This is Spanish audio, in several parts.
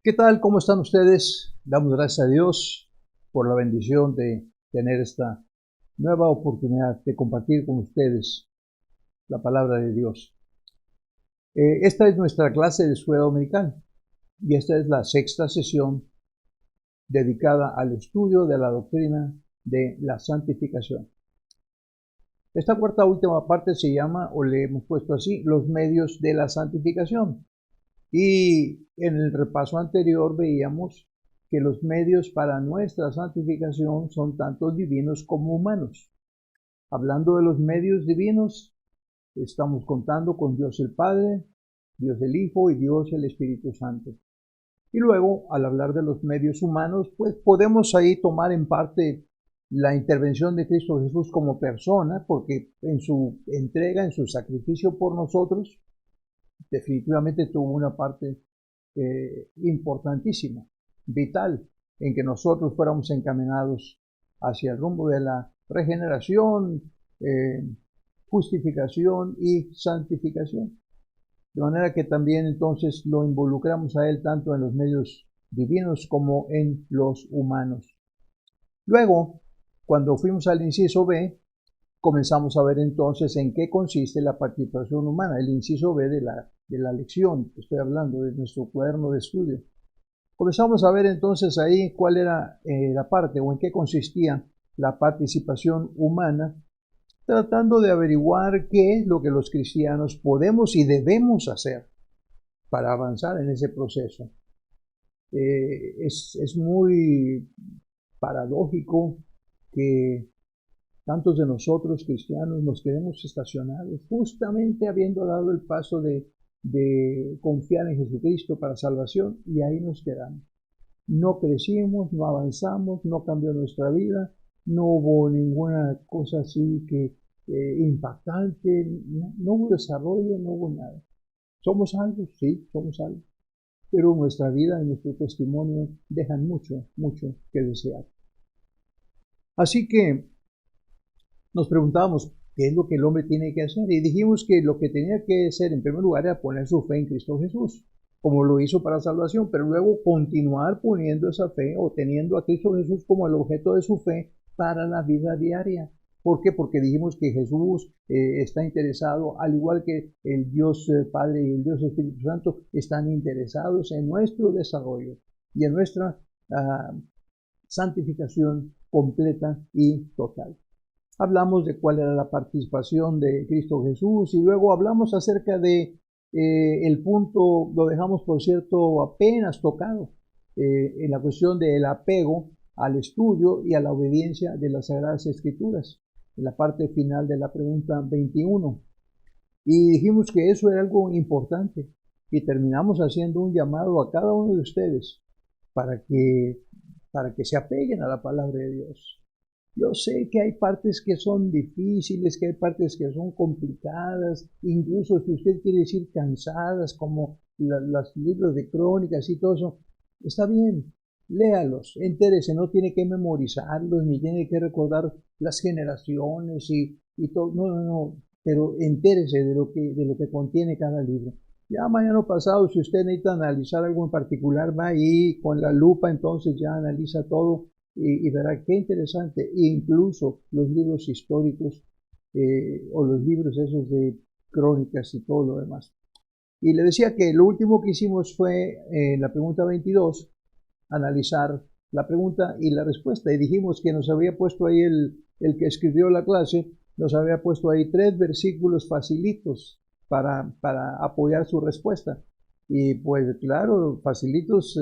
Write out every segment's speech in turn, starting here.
¿Qué tal? ¿Cómo están ustedes? Damos gracias a Dios por la bendición de tener esta nueva oportunidad de compartir con ustedes la palabra de Dios. Esta es nuestra clase de escuela dominical y esta es la sexta sesión dedicada al estudio de la doctrina de la santificación. Esta cuarta última parte se llama, o le hemos puesto así, los medios de la santificación. Y en el repaso anterior veíamos que los medios para nuestra santificación son tanto divinos como humanos. Hablando de los medios divinos, estamos contando con Dios el Padre, Dios el Hijo y Dios el Espíritu Santo. Y luego, al hablar de los medios humanos, pues podemos ahí tomar en parte la intervención de Cristo Jesús como persona, porque en su entrega, en su sacrificio por nosotros, definitivamente tuvo una parte importantísima, vital, en que nosotros fuéramos encaminados hacia el rumbo de la regeneración, justificación y santificación. De manera que también entonces lo involucramos a él tanto en los medios divinos como en los humanos. Luego, cuando fuimos al inciso B, comenzamos a ver entonces en qué consiste la participación humana, el inciso B de la lección que estoy hablando, de nuestro cuaderno de estudio. Comenzamos a ver entonces ahí cuál era la parte o en qué consistía la participación humana, tratando de averiguar qué es lo que los cristianos podemos y debemos hacer para avanzar en ese proceso. Es muy paradójico que tantos de nosotros cristianos nos quedemos estacionados justamente habiendo dado el paso de confiar en Jesucristo para salvación y ahí nos quedamos. No crecimos, no avanzamos, no cambió nuestra vida, no hubo ninguna cosa así que impactante, no hubo desarrollo, no hubo nada. ¿Somos salvos? Sí, somos salvos. Pero nuestra vida y nuestro testimonio dejan mucho, mucho que desear. Así que nos preguntábamos qué es lo que el hombre tiene que hacer y dijimos que lo que tenía que hacer en primer lugar era poner su fe en Cristo Jesús, como lo hizo para salvación, pero luego continuar poniendo esa fe o teniendo a Cristo Jesús como el objeto de su fe para la vida diaria. ¿Por qué? Porque dijimos que Jesús está interesado, al igual que el Dios Padre y el Dios Espíritu Santo, están interesados en nuestro desarrollo y en nuestra santificación completa y total. Hablamos de cuál era la participación de Cristo Jesús y luego hablamos acerca de el punto, lo dejamos por cierto apenas tocado, en la cuestión del apego al estudio y a la obediencia de las Sagradas Escrituras, en la parte final de la pregunta 21. Y dijimos que eso era algo importante y terminamos haciendo un llamado a cada uno de ustedes para que se apeguen a la palabra de Dios. Yo sé que hay partes que son difíciles, que hay partes que son complicadas, incluso si usted quiere decir cansadas, como los libros de crónicas y todo eso. Está bien, léalos, entérese, no tiene que memorizarlos, ni tiene que recordar las generaciones y todo. No, pero entérese de lo que contiene cada libro. Ya mañana pasado, si usted necesita analizar algo en particular, va ahí con la lupa, entonces ya analiza todo. Y verá qué interesante, e incluso los libros históricos o los libros esos de crónicas y todo lo demás. Y le decía que lo último que hicimos fue en la pregunta 22, analizar la pregunta y la respuesta. Y dijimos que nos había puesto ahí el que escribió la clase, nos había puesto ahí 3 versículos facilitos para apoyar su respuesta. Y pues claro, facilitos,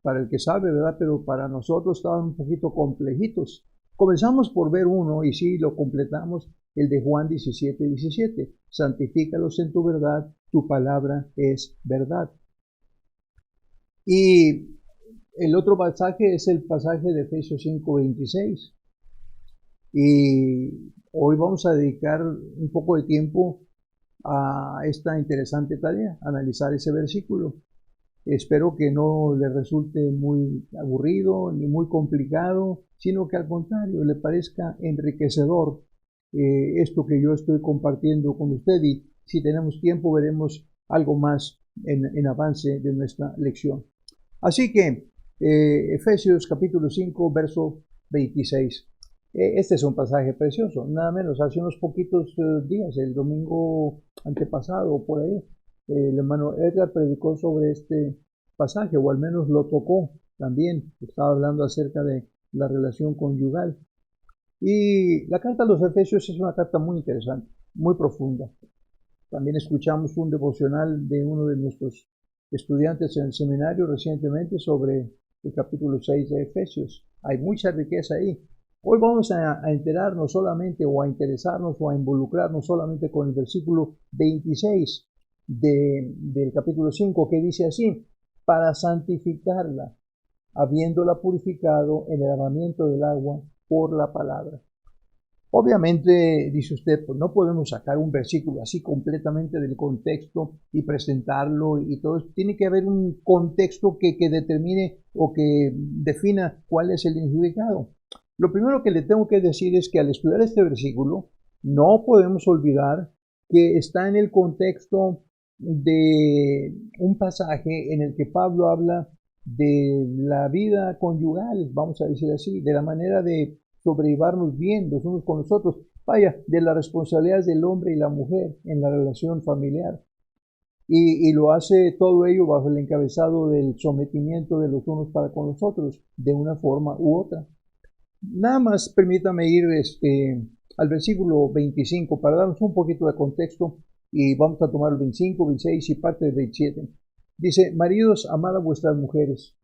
para el que sabe, ¿verdad? Pero para nosotros estaban un poquito complejitos. Comenzamos por ver uno y sí, lo completamos, el de Juan 17:17. Santifícalos en tu verdad, tu palabra es verdad. Y el otro pasaje es el pasaje de Efesios 5:26. Y hoy vamos a dedicar un poco de tiempo a esta interesante tarea, analizar ese versículo. Espero que no le resulte muy aburrido ni muy complicado, sino que al contrario le parezca enriquecedor esto que yo estoy compartiendo con usted y si tenemos tiempo veremos algo más en avance de nuestra lección. Así que Efesios capítulo 5, verso 26. Este es un pasaje precioso, nada menos. Hace unos poquitos días, el domingo antepasado, por ahí, el hermano Edgar predicó sobre este pasaje, o al menos lo tocó también. Estaba hablando acerca de la relación conyugal. Y la carta a los Efesios es una carta muy interesante, muy profunda. También escuchamos un devocional de uno de nuestros estudiantes en el seminario recientemente sobre el capítulo 6 de Efesios. Hay mucha riqueza ahí. Hoy vamos a enterarnos solamente, o a interesarnos, o a involucrarnos solamente con el versículo 26 del capítulo 5, que dice así: para santificarla, habiéndola purificado en el lavamiento del agua por la palabra. Obviamente, dice usted, pues no podemos sacar un versículo así completamente del contexto y presentarlo y todo eso. Tiene que haber un contexto que determine o que defina cuál es el significado. Lo primero que le tengo que decir es que al estudiar este versículo, no podemos olvidar que está en el contexto de un pasaje en el que Pablo habla de la vida conyugal, vamos a decir así, de la manera de sobrellevarnos bien los unos con los otros, vaya, de las responsabilidades del hombre y la mujer en la relación familiar. Y lo hace todo ello bajo el encabezado del sometimiento de los unos para con los otros, de una forma u otra. Nada más permítame ir al versículo 25 para darnos un poquito de contexto, y vamos a tomar el 25, 26 y parte del 27. Dice: maridos, amad a vuestras mujeres,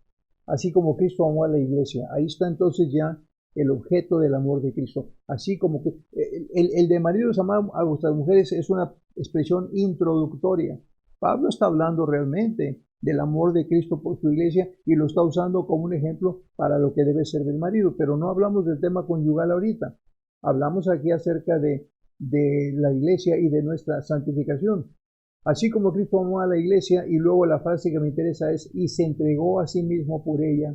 así como Cristo amó a la iglesia. Ahí está entonces ya el objeto del amor de Cristo. Así como que el de maridos, amad a vuestras mujeres es una expresión introductoria. Pablo está hablando realmente del amor de Cristo por su iglesia y lo está usando como un ejemplo para lo que debe ser del marido, pero no hablamos del tema conyugal ahorita. Hablamos aquí acerca de la iglesia y de nuestra santificación. Así como Cristo amó a la iglesia, y luego la frase que me interesa es: y se entregó a sí mismo por ella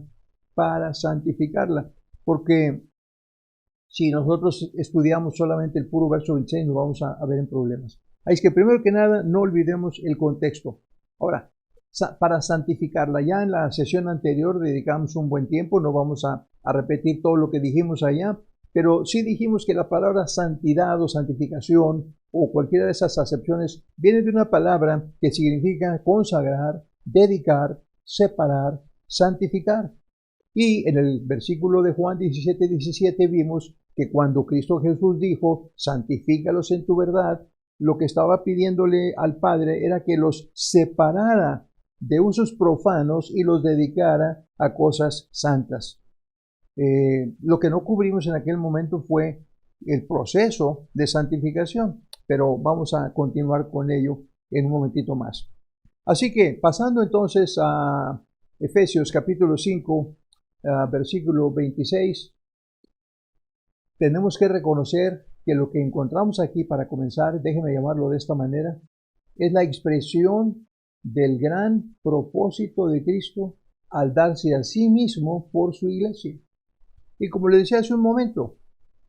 para santificarla. Porque si nosotros estudiamos solamente el puro verso 26, nos vamos a ver en problemas. Así es que primero que nada, no olvidemos el contexto. Ahora, para santificarla, ya en la sesión anterior dedicamos un buen tiempo, no vamos a repetir todo lo que dijimos allá, pero sí dijimos que la palabra santidad o santificación o cualquiera de esas acepciones viene de una palabra que significa consagrar, dedicar, separar, santificar. Y en el versículo de Juan 17:17 vimos que cuando Cristo Jesús dijo: santifícalos en tu verdad, lo que estaba pidiéndole al Padre era que los separara de usos profanos y los dedicara a cosas santas. Lo que no cubrimos en aquel momento fue el proceso de santificación, pero vamos a continuar con ello en un momentito más. Así que, pasando entonces a Efesios capítulo 5, versículo 26, tenemos que reconocer que lo que encontramos aquí, para comenzar, déjeme llamarlo de esta manera, es la expresión del gran propósito de Cristo al darse a sí mismo por su iglesia. Y como le decía hace un momento,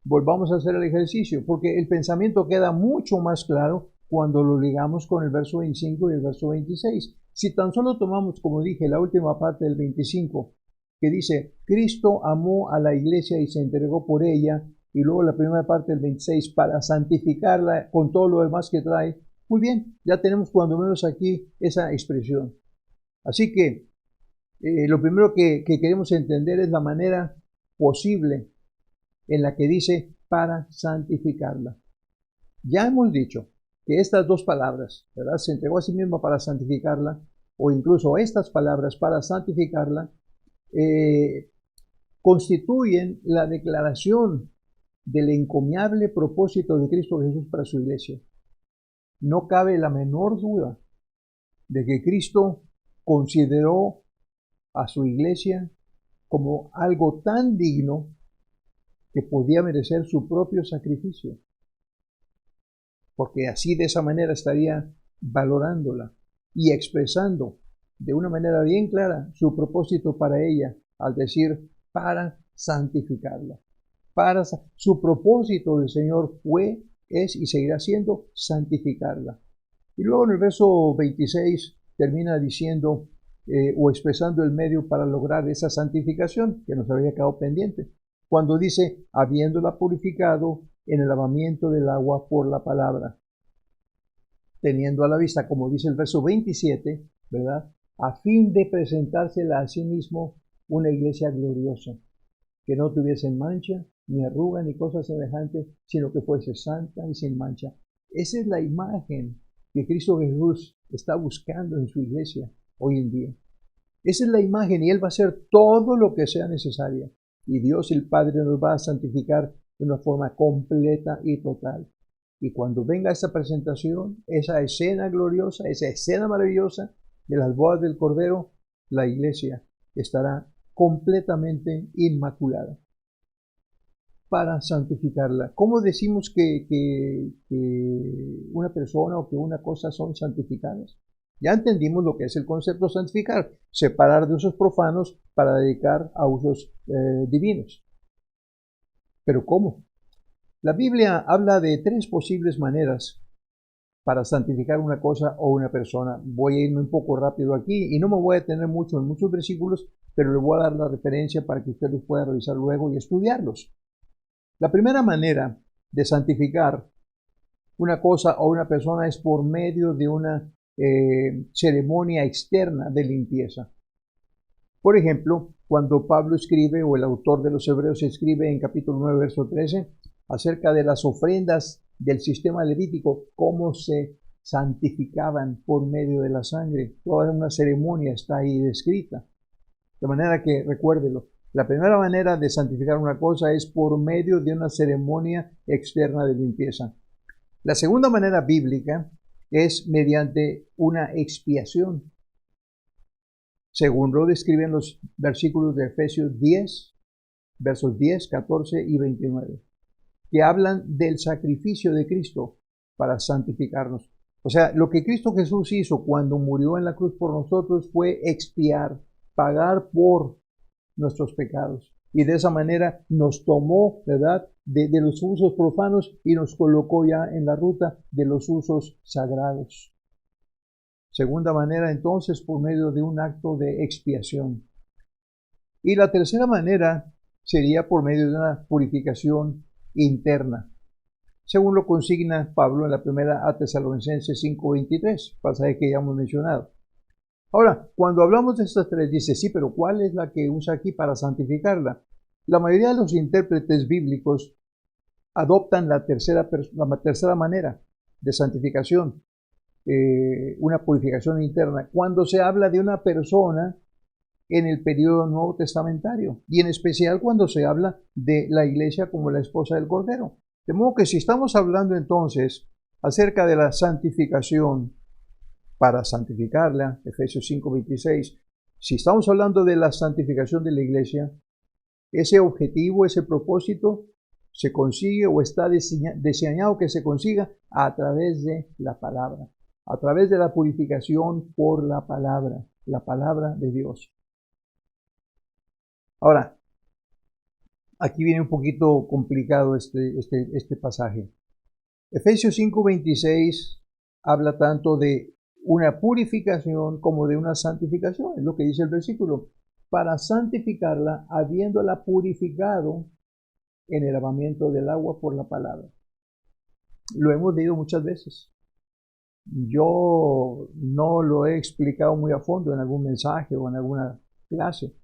volvamos a hacer el ejercicio, porque el pensamiento queda mucho más claro cuando lo ligamos con el verso 25 y el verso 26. Si tan solo tomamos, como dije, la última parte del 25, que dice: Cristo amó a la iglesia y se entregó por ella, y luego la primera parte del 26, para santificarla con todo lo demás que trae. Muy bien, ya tenemos cuando menos aquí esa expresión. Así que lo primero que queremos entender es la manera posible en la que dice: para santificarla. Ya hemos dicho que estas dos palabras, ¿verdad?, se entregó a sí misma para santificarla, o incluso estas palabras, para santificarla, constituyen la declaración del encomiable propósito de Cristo Jesús para su iglesia. No cabe la menor duda de que Cristo consideró a su iglesia como algo tan digno que podía merecer su propio sacrificio, porque así, de esa manera, estaría valorándola y expresando de una manera bien clara su propósito para ella, al decir: para santificarla. Su propósito del Señor fue, es y seguirá siendo santificarla. Y luego en el verso 26 termina diciendo: o expresando el medio para lograr esa santificación que nos había quedado pendiente. Cuando dice, habiéndola purificado en el lavamiento del agua por la palabra, teniendo a la vista, como dice el verso 27, ¿verdad? A fin de presentársela a sí mismo una iglesia gloriosa, que no tuviese mancha, ni arruga, ni cosas semejantes, sino que fuese santa y sin mancha. Esa es la imagen que Cristo Jesús está buscando en su iglesia hoy en día. Esa es la imagen y Él va a hacer todo lo que sea necesario. Y Dios el Padre nos va a santificar de una forma completa y total. Y cuando venga esa presentación, esa escena gloriosa, esa escena maravillosa de las bodas del Cordero, la iglesia estará completamente inmaculada para santificarla. ¿Cómo decimos que una persona o que una cosa son santificadas? Ya entendimos lo que es el concepto de santificar, separar de usos profanos para dedicar a usos divinos. ¿Pero cómo? La Biblia habla de tres posibles maneras para santificar una cosa o una persona. Voy a irme un poco rápido aquí y no me voy a detener mucho en muchos versículos, pero le voy a dar la referencia para que usted los pueda revisar luego y estudiarlos. La primera manera de santificar una cosa o una persona es por medio de una ceremonia externa de limpieza. Por ejemplo, cuando Pablo escribe, o el autor de los Hebreos escribe en capítulo 9, verso 13, acerca de las ofrendas del sistema levítico, cómo se santificaban por medio de la sangre. Toda una ceremonia está ahí descrita. De manera que, recuérdelo, la primera manera de santificar una cosa es por medio de una ceremonia externa de limpieza. La segunda manera bíblica es mediante una expiación, según lo describen los versículos de Efesios 10, versos 10, 14 y 29, que hablan del sacrificio de Cristo para santificarnos. O sea, lo que Cristo Jesús hizo cuando murió en la cruz por nosotros fue expiar, pagar por nuestros pecados. Y de esa manera nos tomó, ¿verdad?, de los usos profanos y nos colocó ya en la ruta de los usos sagrados. Segunda manera, entonces, por medio de un acto de expiación. Y la tercera manera sería por medio de una purificación interna, según lo consigna Pablo en la primera a Tesalonicenses 5:23, pasaje que ya hemos mencionado. Ahora, cuando hablamos de estas tres, dice, sí, pero ¿cuál es la que usa aquí para santificarla? La mayoría de los intérpretes bíblicos adoptan la tercera manera de santificación, una purificación interna, cuando se habla de una persona en el periodo nuevo testamentario, y en especial cuando se habla de la iglesia como la esposa del Cordero. De modo que si estamos hablando entonces acerca de la santificación, para santificarla, Efesios 5:26, si estamos hablando de la santificación de la iglesia, ese objetivo, ese propósito, se consigue o está diseñado que se consiga a través de la palabra, a través de la purificación por la palabra de Dios. Ahora, aquí viene un poquito complicado este pasaje. Efesios 5:26 habla tanto de una purificación como de una santificación, es lo que dice el versículo, para santificarla habiéndola purificado en el lavamiento del agua por la palabra. Lo hemos leído muchas veces. Yo no lo he explicado muy a fondo en algún mensaje o en alguna clase.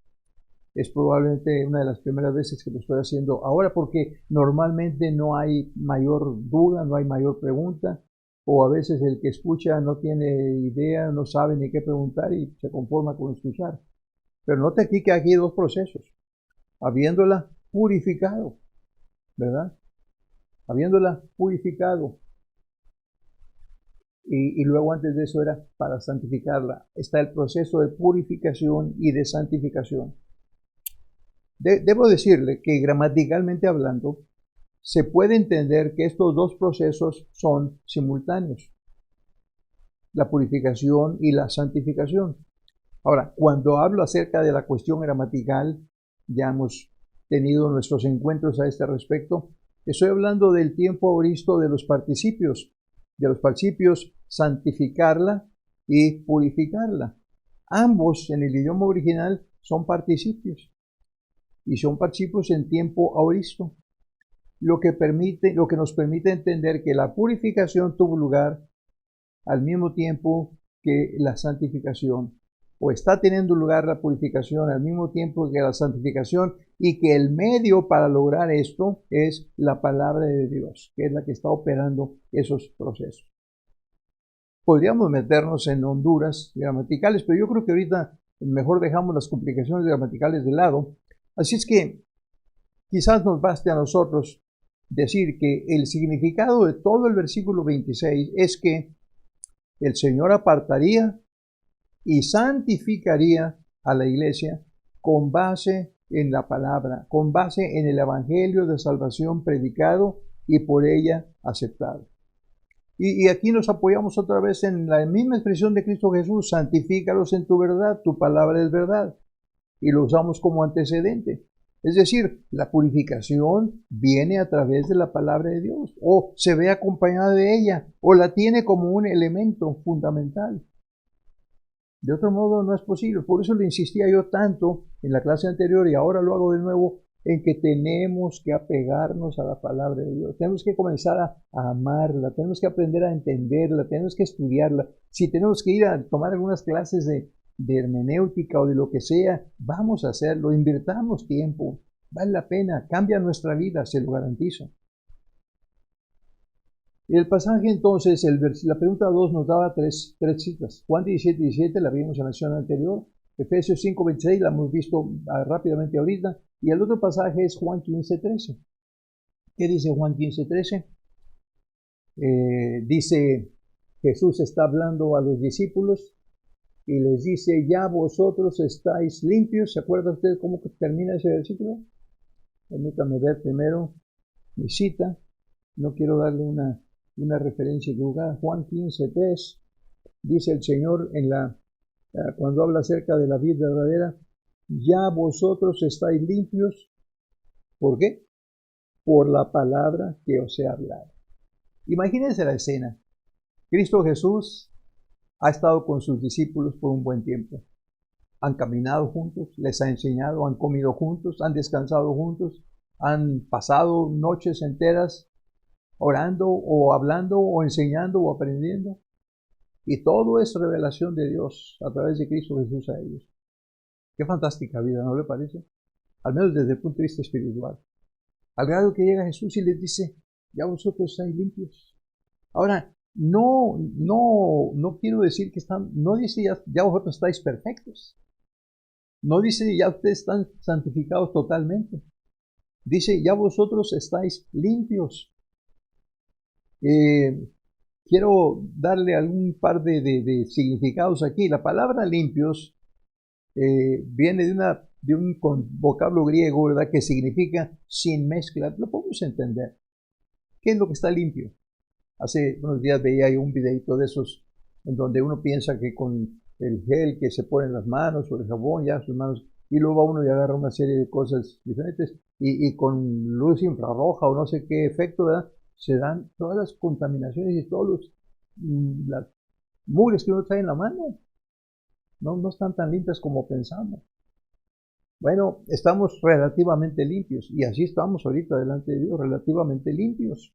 Es probablemente una de las primeras veces que lo estoy haciendo ahora porque normalmente no hay mayor duda, no hay mayor pregunta, o a veces el que escucha no tiene idea, no sabe ni qué preguntar y se conforma con escuchar. Pero note aquí que aquí hay dos procesos. Habiéndola purificado, ¿verdad? Habiéndola purificado. Y luego antes de eso era para santificarla. Está el proceso de purificación y de santificación. Debo decirle que gramaticalmente hablando, se puede entender que estos dos procesos son simultáneos, la purificación y la santificación. Ahora, cuando hablo acerca de la cuestión gramatical, ya hemos tenido nuestros encuentros a este respecto, estoy hablando del tiempo aoristo de los participios santificarla y purificarla. Ambos en el idioma original son participios y son participios en tiempo aoristo, lo que nos permite entender que la purificación tuvo lugar al mismo tiempo que la santificación, o está teniendo lugar la purificación al mismo tiempo que la santificación, y que el medio para lograr esto es la palabra de Dios, que es la que está operando esos procesos. Podríamos meternos en honduras gramaticales, pero yo creo que ahorita mejor dejamos las complicaciones gramaticales de lado. Así es que quizás nos baste a nosotros decir que el significado de todo el versículo 26 es que el Señor apartaría y santificaría a la iglesia con base en la palabra, con base en el evangelio de salvación predicado y por ella aceptado. Y aquí nos apoyamos otra vez en la misma expresión de Cristo Jesús: santifícalos en tu verdad, tu palabra es verdad. Y lo usamos como antecedente. Es decir, la purificación viene a través de la palabra de Dios, o se ve acompañada de ella, o la tiene como un elemento fundamental. De otro modo no es posible. Por eso le insistía yo tanto en la clase anterior, y ahora lo hago de nuevo, en que tenemos que apegarnos a la palabra de Dios. Tenemos que comenzar a amarla, tenemos que aprender a entenderla, tenemos que estudiarla. Si tenemos que ir a tomar algunas clases de hermenéutica o de lo que sea, vamos a hacerlo, invirtamos tiempo, vale la pena, cambia nuestra vida, se lo garantizo. El pasaje entonces, la pregunta 2 nos daba tres citas. Juan 17:17 la vimos en la sesión anterior, Efesios 5:26 la hemos visto rápidamente ahorita, y el otro pasaje es Juan 15:13. ¿Qué dice Juan 15:13? Dice, Jesús está hablando a los discípulos y les dice: ya vosotros estáis limpios. ¿Se acuerda usted cómo termina ese versículo? Permítame ver primero mi cita. No quiero darle una referencia equivocada. Juan 15:3 dice el Señor cuando habla acerca de la vid verdadera: ya vosotros estáis limpios. ¿Por qué? Por la palabra que os he hablado. Imagínense la escena. Cristo Jesús ha estado con sus discípulos por un buen tiempo. Han caminado juntos, les ha enseñado, han comido juntos, han descansado juntos, han pasado noches enteras orando o hablando o enseñando o aprendiendo. Y todo es revelación de Dios a través de Cristo Jesús a ellos. Qué fantástica vida, ¿no le parece? Al menos desde el punto de vista espiritual. Al grado que llega Jesús y les dice: ya vosotros estáis limpios. Ahora, no quiero decir que no dice ya vosotros estáis perfectos. No dice ya ustedes están santificados totalmente. Dice: ya vosotros estáis limpios. Quiero darle algún par de significados aquí. La palabra limpios viene de un vocablo griego, ¿verdad?, que significa sin mezcla. Lo podemos entender. ¿Qué es lo que está limpio? Hace unos días veía un videito de esos en donde uno piensa que con el gel que se pone en las manos o el jabón, ya sus manos, y luego va uno y agarra una serie de cosas diferentes y con luz infrarroja o no sé qué efecto, ¿verdad?, se dan todas las contaminaciones y todos las mugres que uno trae en la mano. No están tan limpias como pensamos. Bueno, estamos relativamente limpios, y así estamos ahorita delante de Dios, relativamente limpios.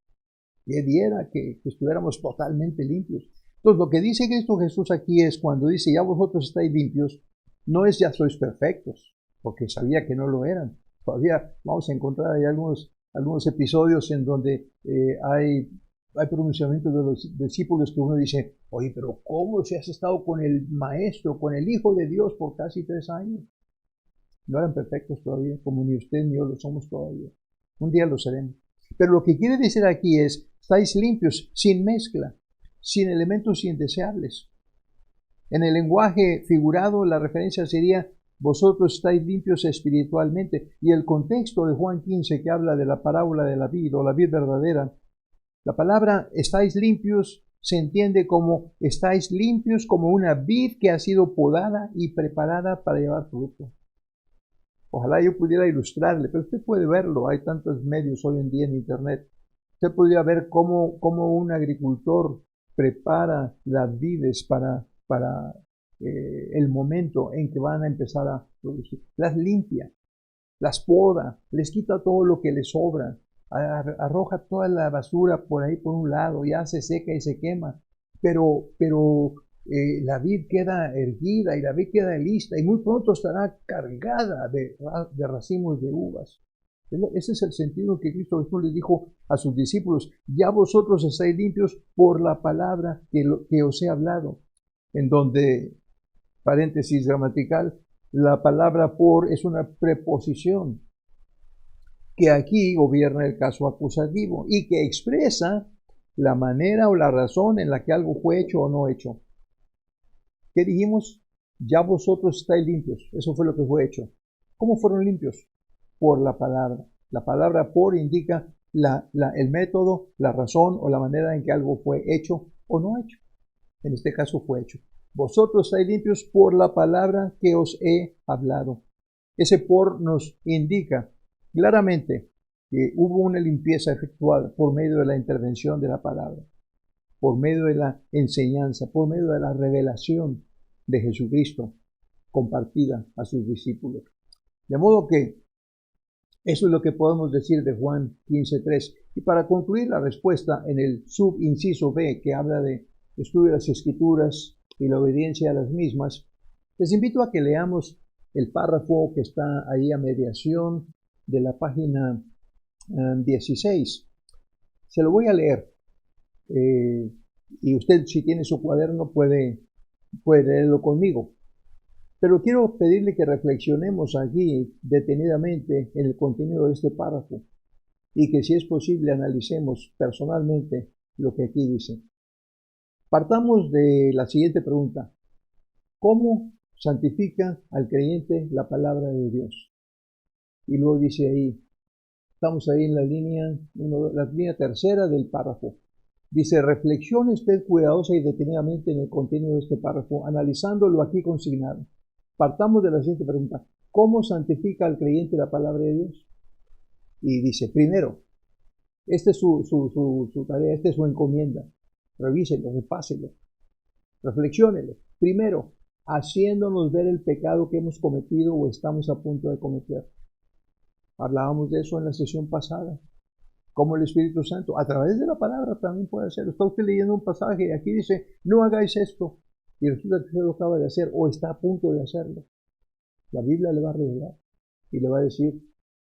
Que diera que estuviéramos totalmente limpios. Entonces, lo que dice Cristo Jesús aquí es, cuando dice ya vosotros estáis limpios, no es ya sois perfectos, porque sabía que no lo eran. Todavía vamos a encontrar ahí algunos episodios en donde hay pronunciamientos de los discípulos que uno dice: oye, pero ¿cómo si has estado con el Maestro, con el Hijo de Dios por casi 3 años? No eran perfectos todavía, como ni usted ni yo lo somos todavía. Un día lo seremos. Pero lo que quiere decir aquí es: estáis limpios, sin mezcla, sin elementos indeseables. En el lenguaje figurado, la referencia sería: vosotros estáis limpios espiritualmente. Y el contexto de Juan 15, que habla de la parábola de la vid o la vid verdadera, la palabra estáis limpios se entiende como estáis limpios como una vid que ha sido podada y preparada para llevar fruto. Ojalá yo pudiera ilustrarle, pero usted puede verlo. Hay tantos medios hoy en día en internet. Usted podría ver cómo un agricultor prepara las vides para el momento en que van a empezar a producir. Las limpia, las poda, les quita todo lo que les sobra, arroja toda la basura por ahí por un lado, ya se seca y se quema, pero la vid queda erguida y la vid queda lista y muy pronto estará cargada de racimos de uvas. Ese es el sentido que Cristo Jesús les dijo a sus discípulos: ya vosotros estáis limpios por la palabra que os he hablado. En donde, paréntesis gramatical, la palabra por es una preposición que aquí gobierna el caso acusativo y que expresa la manera o la razón en la que algo fue hecho o no hecho. ¿Qué dijimos? Ya vosotros estáis limpios. Eso fue lo que fue hecho. ¿Cómo fueron limpios? Por la palabra. La palabra por indica el método, la razón o la manera en que algo fue hecho o no hecho. En este caso fue hecho. Vosotros estáis limpios por la palabra que os he hablado. Ese por nos indica claramente que hubo una limpieza efectuada por medio de la intervención de la palabra, por medio de la enseñanza, por medio de la revelación de Jesucristo compartida a sus discípulos. De modo que eso es lo que podemos decir de Juan 15:3. Y para concluir la respuesta en el subinciso B, que habla de estudio de las Escrituras y la obediencia a las mismas, les invito a que leamos el párrafo que está ahí a mediación de la página 16. Se lo voy a leer. Y usted, si tiene su cuaderno, puede leerlo conmigo. Pero quiero pedirle que reflexionemos aquí detenidamente en el contenido de este párrafo y que, si es posible, analicemos personalmente lo que aquí dice. Partamos de la siguiente pregunta: ¿cómo santifica al creyente la palabra de Dios? Y luego dice ahí, estamos ahí en la línea tercera del párrafo. Dice: reflexione usted cuidadosa y detenidamente en el contenido de este párrafo, analizando lo aquí consignado. Partamos de la siguiente pregunta: ¿cómo santifica al creyente la palabra de Dios? Y dice, primero, esta es su tarea, esta es su encomienda. Revíselo, repáselo, reflexiónelo. Primero, haciéndonos ver el pecado que hemos cometido o estamos a punto de cometer. Hablábamos de eso en la sesión pasada. Como el Espíritu Santo, a través de la palabra, también puede hacerlo. Está usted leyendo un pasaje y aquí dice, no hagáis esto, y resulta que usted lo acaba de hacer o está a punto de hacerlo. La Biblia le va a revelar y le va a decir,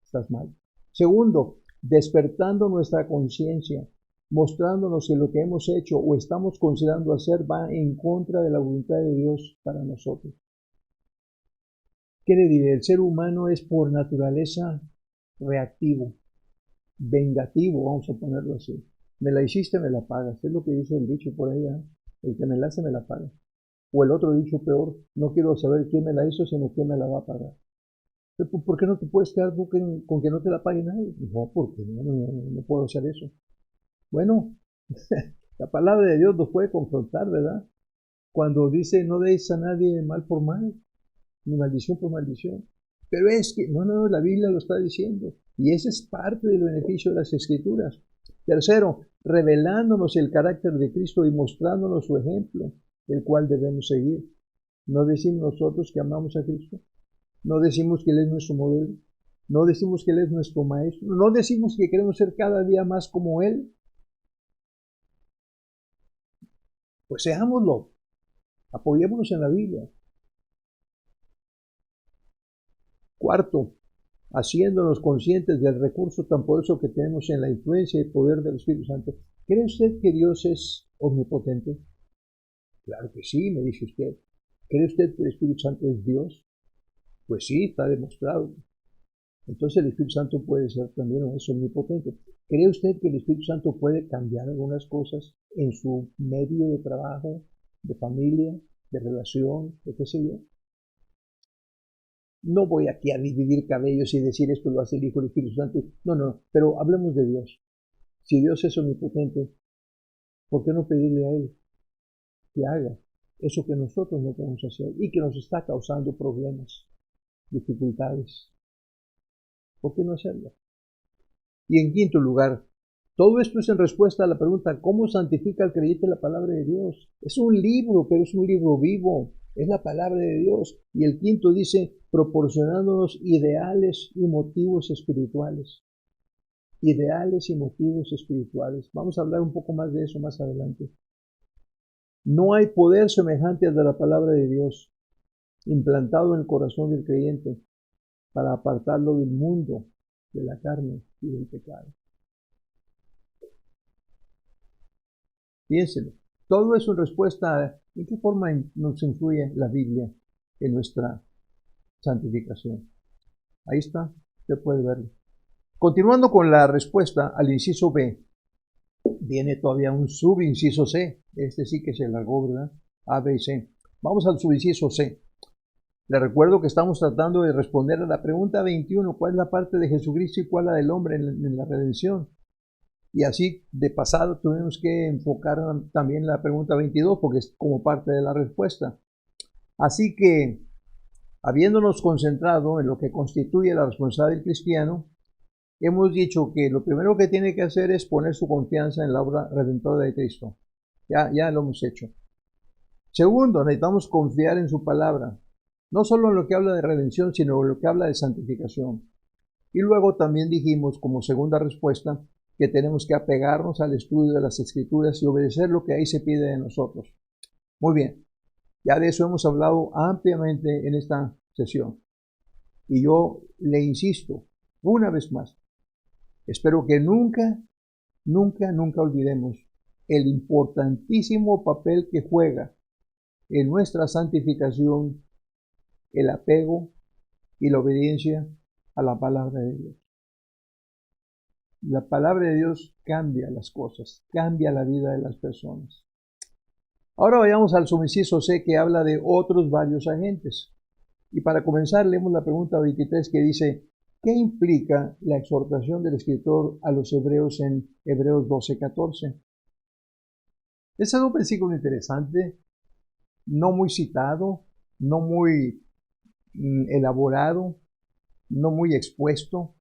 estás mal. Segundo, despertando nuestra conciencia, mostrándonos que lo que hemos hecho o estamos considerando hacer va en contra de la voluntad de Dios para nosotros. ¿Qué le diré? El ser humano es por naturaleza reactivo, vengativo, vamos a ponerlo así. Me la hiciste, me la pagas. Es lo que dice el dicho por ahí, ¿eh? El que me la hace, me la paga. O el otro dicho peor: no quiero saber quién me la hizo, sino quién me la va a pagar. ¿Por qué no te puedes quedar tú con que no te la pague nadie? No, porque no puedo hacer eso. Bueno, la palabra de Dios nos puede confrontar, ¿verdad? Cuando dice, no deis a nadie mal por mal, ni maldición por maldición. Pero es que, no, la Biblia lo está diciendo. Y ese es parte del beneficio de las Escrituras. Tercero, revelándonos el carácter de Cristo y mostrándonos su ejemplo, el cual debemos seguir. ¿No decimos nosotros que amamos a Cristo? ¿No decimos que Él es nuestro modelo? ¿No decimos que Él es nuestro maestro? ¿No decimos que queremos ser cada día más como Él? Pues seámoslo. Apoyémonos en la Biblia. Cuarto, haciéndonos conscientes del recurso tan poderoso que tenemos en la influencia y poder del Espíritu Santo. ¿Cree usted que Dios es omnipotente? Claro que sí, me dice usted. ¿Cree usted que el Espíritu Santo es Dios? Pues sí, está demostrado. Entonces el Espíritu Santo puede ser también omnipotente. ¿Cree usted que el Espíritu Santo puede cambiar algunas cosas en su medio de trabajo, de familia, de relación, de qué sé yo? No voy aquí a dividir cabellos y decir esto lo hace el Hijo del Espíritu Santo. No, pero hablemos de Dios. Si Dios es omnipotente, ¿por qué no pedirle a Él que haga eso que nosotros no podemos hacer y que nos está causando problemas, dificultades? ¿Por qué no hacerlo? Y en quinto lugar, todo esto es en respuesta a la pregunta: ¿cómo santifica al creyente la palabra de Dios? Es un libro, pero es un libro vivo. Es la palabra de Dios. Y el quinto dice, proporcionándonos ideales y motivos espirituales. Ideales y motivos espirituales. Vamos a hablar un poco más de eso más adelante. No hay poder semejante al de la palabra de Dios, implantado en el corazón del creyente, para apartarlo del mundo, de la carne y del pecado. Piénselo. Todo eso en respuesta a en qué forma nos influye la Biblia en nuestra santificación. Ahí está, usted puede verlo. Continuando con la respuesta al inciso B, viene todavía un subinciso C. Este sí que se largó, ¿verdad? A, B y C. Vamos al subinciso C. Le recuerdo que estamos tratando de responder a la pregunta 21, ¿cuál es la parte de Jesucristo y cuál la del hombre en la redención? Y así, de pasado, tuvimos que enfocar también la pregunta 22, porque es como parte de la respuesta. Así que, habiéndonos concentrado en lo que constituye la responsabilidad del cristiano, hemos dicho que lo primero que tiene que hacer es poner su confianza en la obra redentora de Cristo. Ya lo hemos hecho. Segundo, necesitamos confiar en su palabra. No solo en lo que habla de redención, sino en lo que habla de santificación. Y luego también dijimos, como segunda respuesta, que tenemos que apegarnos al estudio de las Escrituras y obedecer lo que ahí se pide de nosotros. Muy bien, ya de eso hemos hablado ampliamente en esta sesión. Y yo le insisto, una vez más, espero que nunca olvidemos el importantísimo papel que juega en nuestra santificación el apego y la obediencia a la palabra de Dios. La palabra de Dios cambia las cosas, cambia la vida de las personas. Ahora vayamos al subinciso C, que habla de otros varios agentes. Y para comenzar leemos la pregunta 23 que dice, ¿qué implica la exhortación del escritor a los hebreos en Hebreos 12:14? Este es un versículo interesante, no muy citado, no muy elaborado, no muy expuesto,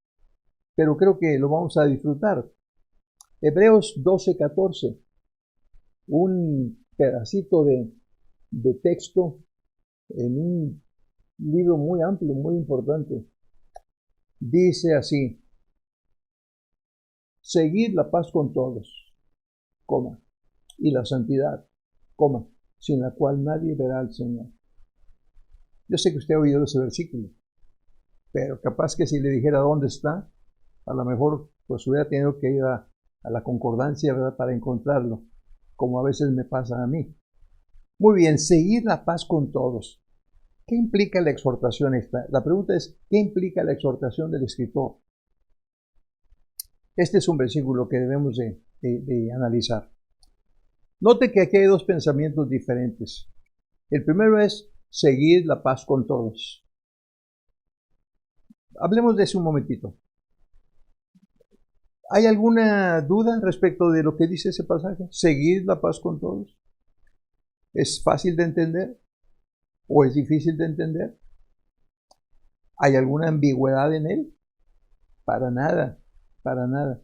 pero creo que lo vamos a disfrutar. Hebreos 12:14, un pedacito de texto en un libro muy amplio, muy importante. Dice así, seguid la paz con todos, coma, y la santidad, coma, sin la cual nadie verá al Señor. Yo sé que usted ha oído ese versículo, pero capaz que si le dijera dónde está, a lo mejor pues hubiera tenido que ir a la concordancia, ¿verdad?, para encontrarlo, como a veces me pasa a mí. Muy bien, seguid la paz con todos. ¿Qué implica la exhortación esta? La pregunta es, ¿qué implica la exhortación del escritor? Este es un versículo que debemos de analizar. Note que aquí hay dos pensamientos diferentes. El primero es, seguid la paz con todos. Hablemos de eso un momentito. ¿Hay alguna duda respecto de lo que dice ese pasaje? ¿Seguid la paz con todos? ¿Es fácil de entender o es difícil de entender? ¿Hay alguna ambigüedad en él? Para nada, para nada.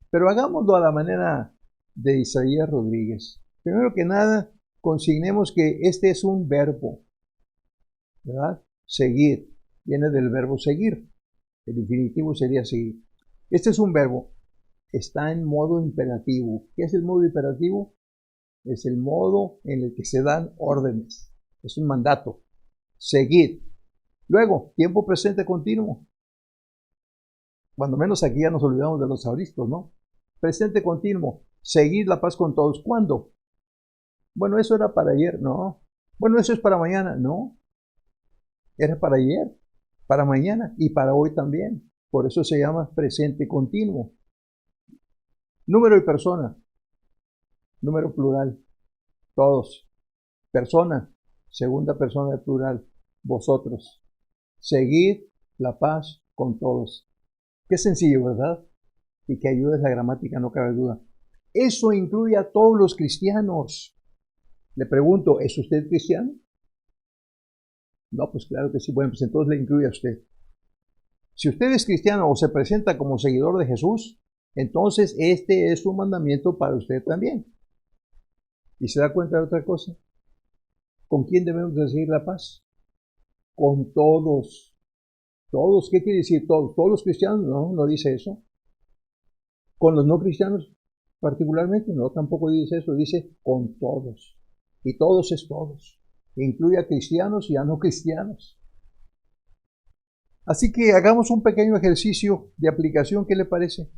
Pero hagámoslo a la manera de Isaías Rodríguez. Primero que nada, consignemos que este es un verbo, ¿verdad? Seguir, viene del verbo seguir. El infinitivo sería seguir. Este es un verbo, está en modo imperativo. ¿Qué es el modo imperativo? Es el modo en el que se dan órdenes. Es un mandato. Seguir. Luego, tiempo presente continuo. Cuando menos aquí ya nos olvidamos de los auristos, ¿no? Presente continuo. Seguir la paz con todos. ¿Cuándo? Bueno, eso era para ayer. No. Bueno, eso es para mañana. No. Era para ayer, para mañana y para hoy también. Por eso se llama presente continuo. Número y persona. Número plural. Todos. Persona. Segunda persona del plural. Vosotros. Seguid la paz con todos. Qué sencillo, ¿verdad? Y que ayuda la gramática, no cabe duda. Eso incluye a todos los cristianos. Le pregunto, ¿es usted cristiano? No, pues claro que sí. Bueno, pues entonces le incluye a usted. Si usted es cristiano o se presenta como seguidor de Jesús, entonces este es un mandamiento para usted también. ¿Y se da cuenta de otra cosa? ¿Con quién debemos de seguir la paz? Con todos. ¿Todos? ¿Qué quiere decir todos? ¿Todos los cristianos? No, no dice eso. ¿Con los no cristianos particularmente? No, tampoco dice eso. Dice con todos. Y todos es todos. Incluye a cristianos y a no cristianos. Así que hagamos un pequeño ejercicio de aplicación. ¿Qué le parece?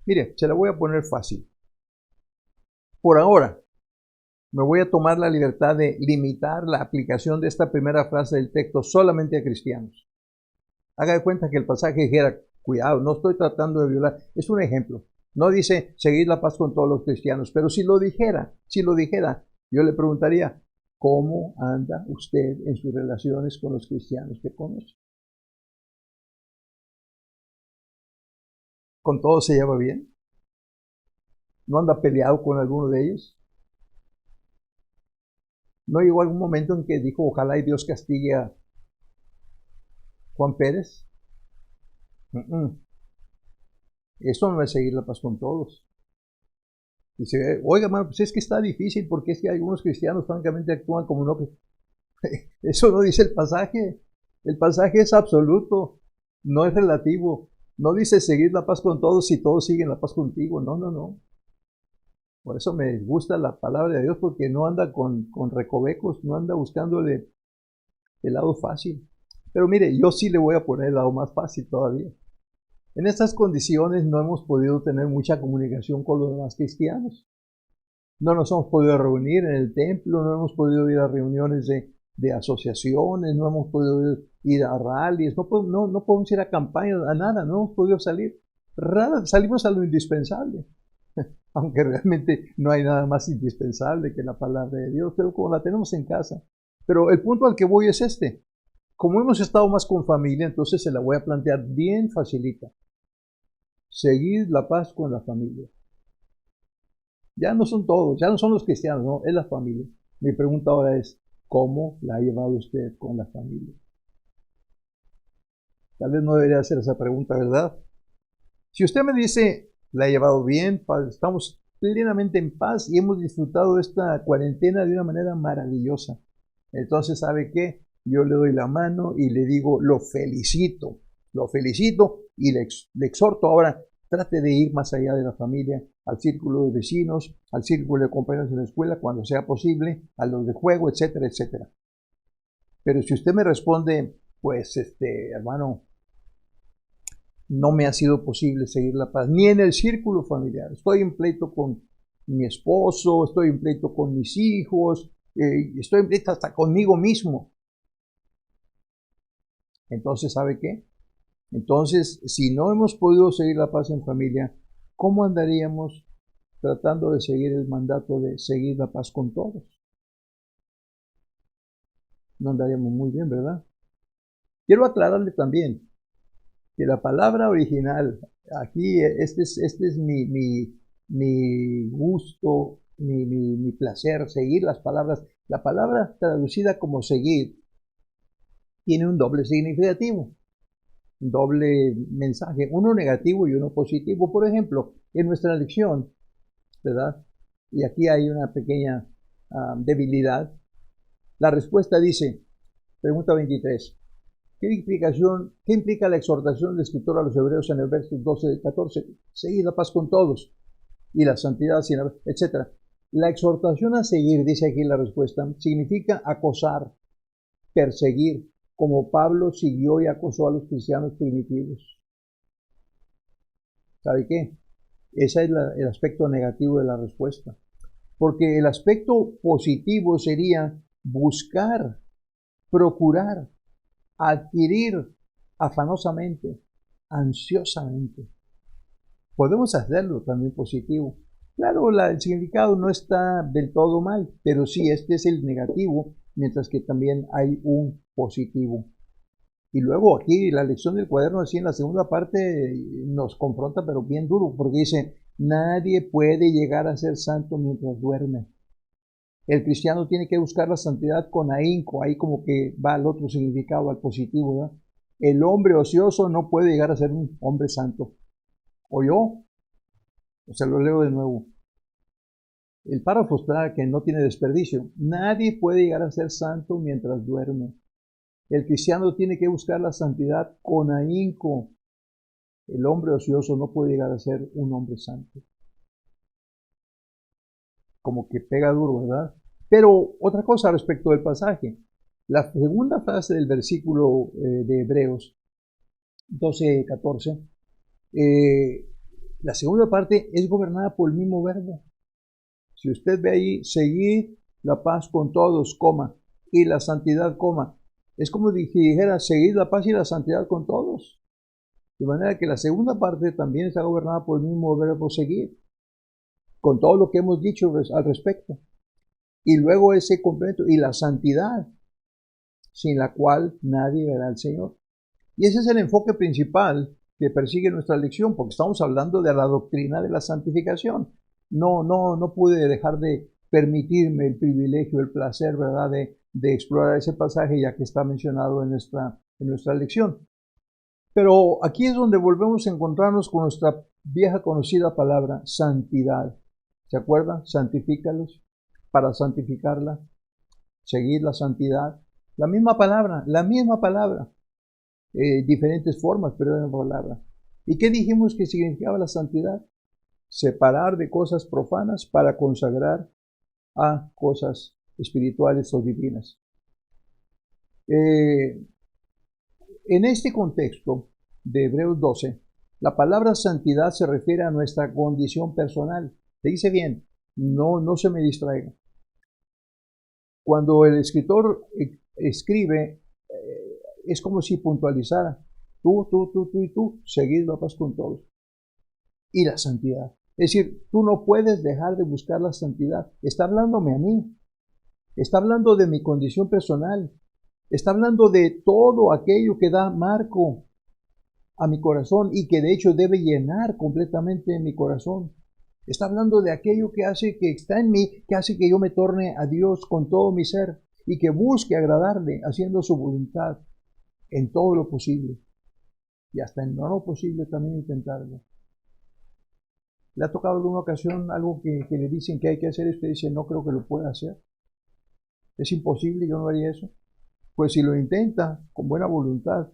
Mire, se la voy a poner fácil. Por ahora, me voy a tomar la libertad de limitar la aplicación de esta primera frase del texto solamente a cristianos. Haga de cuenta que el pasaje dijera, cuidado, no estoy tratando de violar. Es un ejemplo. No dice seguir la paz con todos los cristianos, pero si lo dijera, yo le preguntaría, ¿cómo anda usted en sus relaciones con los cristianos que conoce? ¿Con todos se lleva bien? ¿No anda peleado con alguno de ellos? ¿No llegó algún momento en que dijo, ojalá y Dios castigue a Juan Pérez? Eso no es seguir la paz con todos. Dice, oiga, hermano, pues es que está difícil porque es que algunos cristianos francamente actúan como no. Eso no dice el pasaje. El pasaje es absoluto, no es relativo. No dice seguir la paz con todos si todos siguen la paz contigo. No, no, no. Por eso me gusta la palabra de Dios, porque no anda con recovecos, no anda buscándole el lado fácil. Pero mire, yo sí le voy a poner el lado más fácil todavía. En estas condiciones no hemos podido tener mucha comunicación con los demás cristianos. No nos hemos podido reunir en el templo, no hemos podido ir a reuniones de asociaciones, no hemos podido ir a rallies, no podemos ir a campañas, a nada, no hemos podido salir. Salimos a lo indispensable, aunque realmente no hay nada más indispensable que la palabra de Dios, pero como la tenemos en casa. Pero el punto al que voy es este. Como hemos estado más con familia, entonces se la voy a plantear bien facilita. Seguir la paz con la familia. Ya no son todos, ya no son los cristianos, no, es la familia. Mi pregunta ahora es, ¿cómo la ha llevado usted con la familia? Tal vez no debería hacer esa pregunta, ¿verdad? Si usted me dice, la he llevado bien, estamos plenamente en paz y hemos disfrutado esta cuarentena de una manera maravillosa, entonces, ¿sabe qué? Yo le doy la mano y le digo, lo felicito y le exhorto ahora, trate de ir más allá de la familia, al círculo de vecinos, al círculo de compañeros de la escuela, cuando sea posible, a los de juego, etcétera, etcétera. Pero si usted me responde, pues, hermano, no me ha sido posible seguir la paz, ni en el círculo familiar. Estoy en pleito con mi esposo, estoy en pleito con mis hijos, estoy en pleito hasta conmigo mismo. Entonces, ¿sabe qué? Entonces, si no hemos podido seguir la paz en familia, ¿cómo andaríamos tratando de seguir el mandato de seguir la paz con todos? No andaríamos muy bien, ¿verdad? Quiero aclararle también que la palabra original, aquí, este es mi gusto, mi placer, seguir las palabras. La palabra traducida como seguir tiene un doble significativo, un doble mensaje, uno negativo y uno positivo. Por ejemplo, en nuestra lección, ¿verdad? Y aquí hay una pequeña debilidad. La respuesta dice, pregunta 23, ¿qué implica la exhortación del escritor a los hebreos en el verso 12 y 14? Seguir la paz con todos y la santidad, etc. La exhortación a seguir, dice aquí la respuesta, significa acosar, perseguir, como Pablo siguió y acosó a los cristianos primitivos. ¿Sabe qué? Ese es el aspecto negativo de la respuesta. Porque el aspecto positivo sería buscar, procurar, adquirir afanosamente, ansiosamente. Podemos hacerlo también positivo. Claro, el significado no está del todo mal, pero sí, este es el negativo, mientras que también hay un positivo. Y luego aquí la lección del cuaderno, así en la segunda parte, nos confronta, pero bien duro, porque dice, nadie puede llegar a ser santo mientras duerme. El cristiano tiene que buscar la santidad con ahínco, ahí como que va al otro significado, al positivo, ¿verdad? El hombre ocioso no puede llegar a ser un hombre santo. ¿O yo? O sea, lo leo de nuevo. El párrafo está que no tiene desperdicio. Nadie puede llegar a ser santo mientras duerme. El cristiano tiene que buscar la santidad con ahínco. El hombre ocioso no puede llegar a ser un hombre santo. Como que pega duro, ¿verdad? Pero otra cosa respecto del pasaje. La segunda frase del versículo de Hebreos 12:14, la segunda parte es gobernada por el mismo verbo. Si usted ve ahí, seguir la paz con todos, coma, y la santidad, coma. Es como si dijera, seguir la paz y la santidad con todos. De manera que la segunda parte también está gobernada por el mismo verbo seguir, con todo lo que hemos dicho al respecto. Y luego ese complemento, y la santidad, sin la cual nadie verá al Señor. Y ese es el enfoque principal que persigue nuestra lección, porque estamos hablando de la doctrina de la santificación. No pude dejar de permitirme el privilegio, el placer, ¿verdad?, de explorar ese pasaje, ya que está mencionado en nuestra lección. Pero aquí es donde volvemos a encontrarnos con nuestra vieja conocida palabra, santidad. ¿Se acuerdan? Santifícalos para santificarla, seguir la santidad. La misma palabra, diferentes formas, pero es la palabra. ¿Y qué dijimos que significaba la santidad? Separar de cosas profanas para consagrar a cosas espirituales o divinas. En este contexto de Hebreos 12, la palabra santidad se refiere a nuestra condición personal. Se dice bien, no se me distraiga. Cuando el escritor escribe, es como si puntualizara, tú y tú, seguid la paz con todos. Y la santidad. Es decir, tú no puedes dejar de buscar la santidad. Está hablándome a mí. Está hablando de mi condición personal. Está hablando de todo aquello que da marco a mi corazón y que de hecho debe llenar completamente mi corazón. Está hablando de aquello que hace que está en mí, que hace que yo me torne a Dios con todo mi ser y que busque agradarle haciendo su voluntad en todo lo posible y hasta en lo posible también intentarlo. ¿Le ha tocado alguna ocasión algo que le dicen que hay que hacer y usted dice no creo que lo pueda hacer? Es imposible, yo no haría eso. Pues si lo intenta con buena voluntad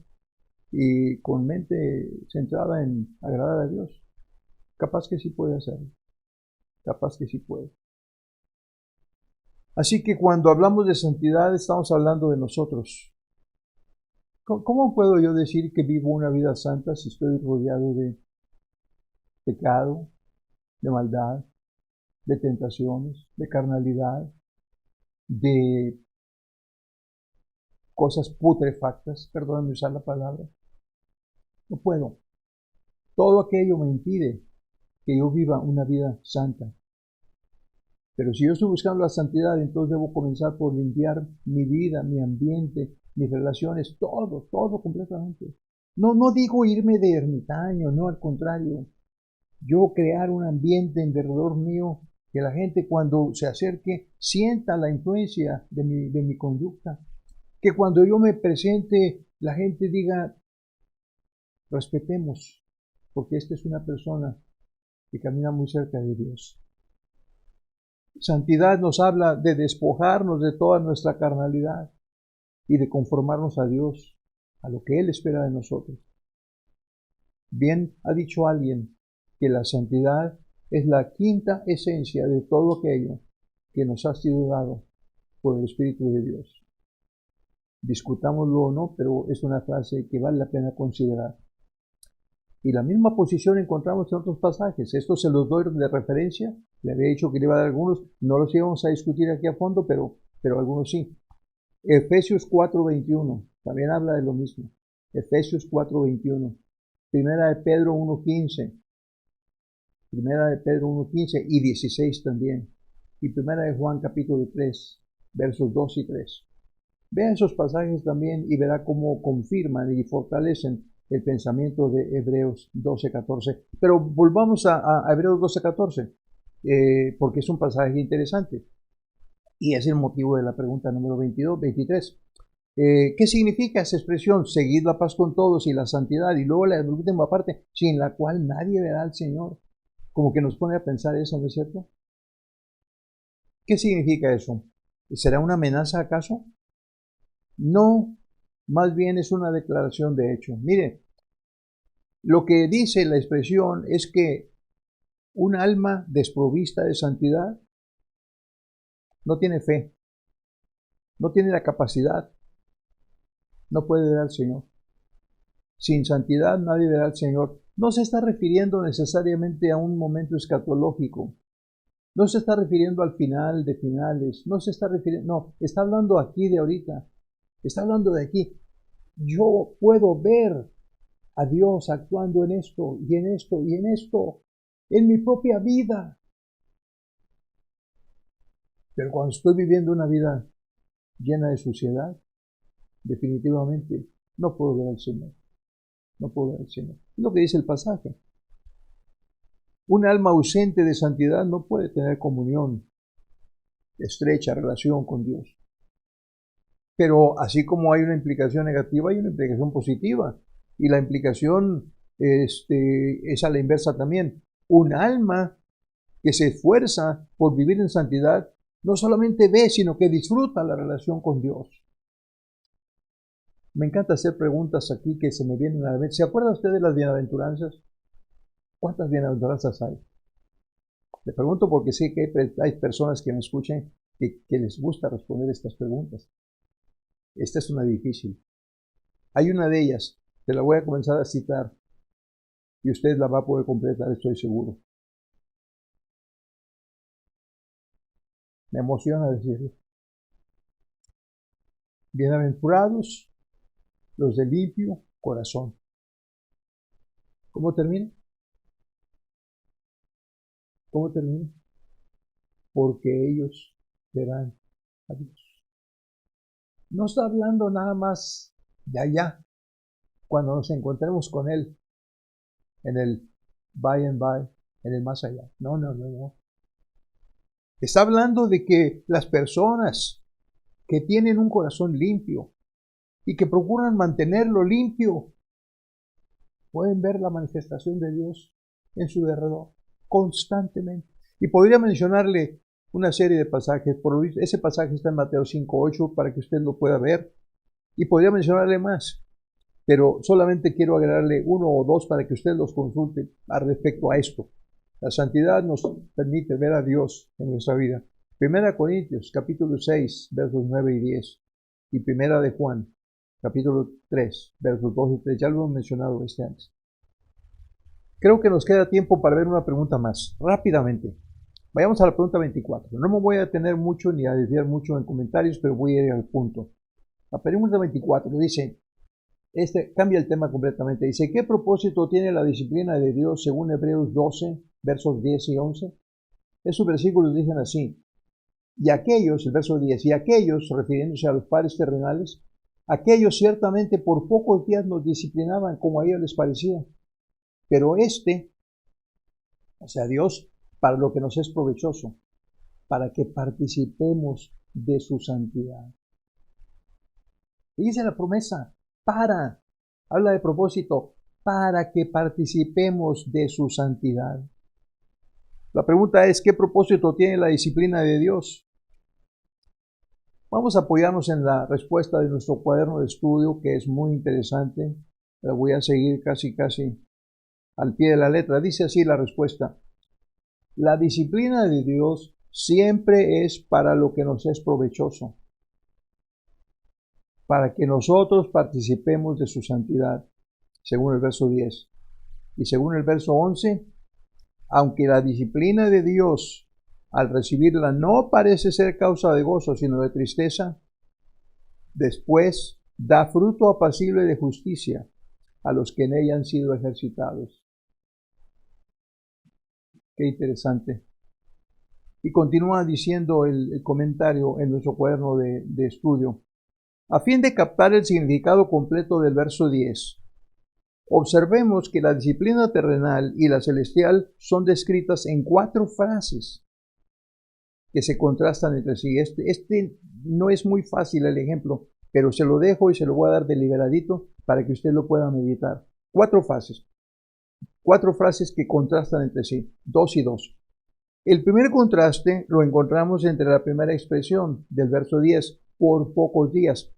y con mente centrada en agradar a Dios, capaz que sí puede hacerlo. Capaz que sí puede. Así que cuando hablamos de santidad estamos hablando de nosotros. ¿Cómo puedo yo decir que vivo una vida santa si estoy rodeado de pecado, de maldad, de tentaciones, de carnalidad, de cosas putrefactas? Perdóname usar la palabra. No puedo. Todo aquello me impide que yo viva una vida santa. Pero si yo estoy buscando la santidad, entonces debo comenzar por limpiar mi vida, mi ambiente, mis relaciones, todo completamente. No digo irme de ermitaño, no, al contrario. Yo crear un ambiente en derredor mío que la gente cuando se acerque sienta la influencia de mi conducta. Que cuando yo me presente la gente diga, respetemos, porque esta es una persona que camina muy cerca de Dios. Santidad nos habla de despojarnos de toda nuestra carnalidad y de conformarnos a Dios, a lo que Él espera de nosotros. Bien ha dicho alguien que la santidad es la quinta esencia de todo aquello que nos ha sido dado por el Espíritu de Dios. Discutámoslo o no, pero es una frase que vale la pena considerar. Y la misma posición encontramos en otros pasajes. Estos se los doy de referencia. Le había dicho que le iba a dar algunos. No los íbamos a discutir aquí a fondo, pero algunos sí. Efesios 4:21. También habla de lo mismo. Efesios 4:21. Primera de Pedro 1:15. Primera de Pedro 1:15 y 16 también. Y primera de Juan capítulo 3, versos 2 y 3. Vea esos pasajes también y verá cómo confirman y fortalecen el pensamiento de Hebreos 12:14. Pero volvamos a Hebreos 12:14, porque es un pasaje interesante. Y es el motivo de la pregunta número 23. ¿Qué significa esa expresión? Seguid la paz con todos y la santidad. Y luego la última parte, sin la cual nadie verá al Señor. Como que nos pone a pensar eso, ¿no es cierto? ¿Qué significa eso? ¿Será una amenaza acaso? No, más bien es una declaración de hecho. Mire, lo que dice la expresión es que un alma desprovista de santidad no tiene fe, no tiene la capacidad, no puede ver al Señor. Sin santidad nadie verá al Señor. No se está refiriendo necesariamente a un momento escatológico. No se está refiriendo al final de finales. No se está refiriendo, no, está hablando aquí de ahorita. Está hablando de aquí. Yo puedo ver a Dios actuando en esto y en esto y en esto, en mi propia vida. Pero cuando estoy viviendo una vida llena de suciedad, definitivamente no puedo ver al Señor. No puedo ver al Señor. Es lo que dice el pasaje. Un alma ausente de santidad no puede tener comunión, estrecha relación con Dios. Pero así como hay una implicación negativa, hay una implicación positiva. Y la implicación es a la inversa también. Un alma que se esfuerza por vivir en santidad, no solamente ve, sino que disfruta la relación con Dios. Me encanta hacer preguntas aquí que se me vienen a la mente. ¿Se acuerda usted de las bienaventuranzas? ¿Cuántas bienaventuranzas hay? Le pregunto porque sé que hay personas que me escuchen que les gusta responder estas preguntas. Esta es una difícil. Hay una de ellas, te la voy a comenzar a citar y usted la va a poder completar, estoy seguro. Me emociona decirlo. Bienaventurados los de limpio corazón. ¿Cómo termina? ¿Cómo termina? Porque ellos verán a Dios. No está hablando nada más de allá, cuando nos encontremos con Él, en el by and by, en el más allá. No. Está hablando de que las personas que tienen un corazón limpio y que procuran mantenerlo limpio, pueden ver la manifestación de Dios en su derredor constantemente. Y podría mencionarle una serie de pasajes. Ese pasaje está en Mateo 5:8 para que usted lo pueda ver. Y podría mencionarle más, pero solamente quiero agregarle uno o dos para que usted los consulte respecto a esto. La santidad nos permite ver a Dios en nuestra vida. Primera Corintios, capítulo 6, versos 9 y 10. Y Primera de Juan, capítulo 3, versos 2 y 3. Ya lo hemos mencionado antes. Creo que nos queda tiempo para ver una pregunta más, rápidamente. Vayamos a la pregunta 24. No me voy a detener mucho ni a desviar mucho en comentarios, pero voy a ir al punto. La pregunta 24 dice, cambia el tema completamente. Dice, ¿qué propósito tiene la disciplina de Dios según Hebreos 12, versos 10 y 11? Esos versículos dicen así, y aquellos, el verso 10, y aquellos, refiriéndose a los padres terrenales, aquellos ciertamente por pocos días nos disciplinaban como a ellos les parecía, pero o sea, Dios, para lo que nos es provechoso, para que participemos de su santidad. Y dice la promesa, habla de propósito, para que participemos de su santidad. La pregunta es, ¿qué propósito tiene la disciplina de Dios? Vamos a apoyarnos en la respuesta de nuestro cuaderno de estudio, que es muy interesante. La voy a seguir casi al pie de la letra. Dice así la respuesta. La disciplina de Dios siempre es para lo que nos es provechoso, para que nosotros participemos de su santidad, según el verso 10. Y según el verso 11, aunque la disciplina de Dios, al recibirla, no parece ser causa de gozo, sino de tristeza, después da fruto apacible de justicia a los que en ella han sido ejercitados. Qué interesante. Y continúa diciendo el comentario en nuestro cuaderno de estudio. A fin de captar el significado completo del verso 10, observemos que la disciplina terrenal y la celestial son descritas en 4 frases que se contrastan entre sí. Este no es muy fácil el ejemplo, pero se lo dejo y se lo voy a dar deliberadito para que usted lo pueda meditar. 4 frases que contrastan entre sí, 2 y 2. El primer contraste lo encontramos entre la primera expresión del verso 10, por pocos días.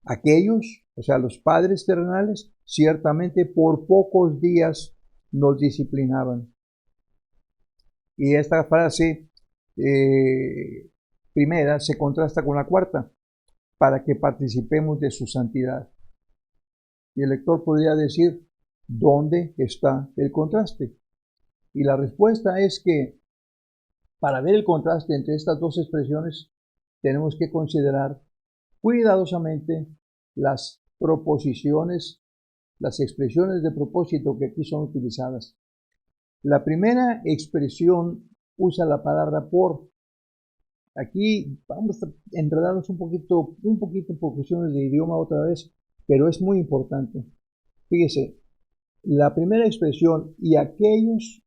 Aquellos, o sea, los padres terrenales, ciertamente por pocos días nos disciplinaban. Y esta frase primera se contrasta con la cuarta, para que participemos de su santidad. Y el lector podría decir, ¿dónde está el contraste? Y la respuesta es que para ver el contraste entre estas dos expresiones, tenemos que considerar cuidadosamente las proposiciones, las expresiones de propósito que aquí son utilizadas. La primera expresión usa la palabra por. Aquí vamos a enredarnos un poquito en cuestiones de idioma otra vez, pero es muy importante. Fíjese, la primera expresión, y aquellos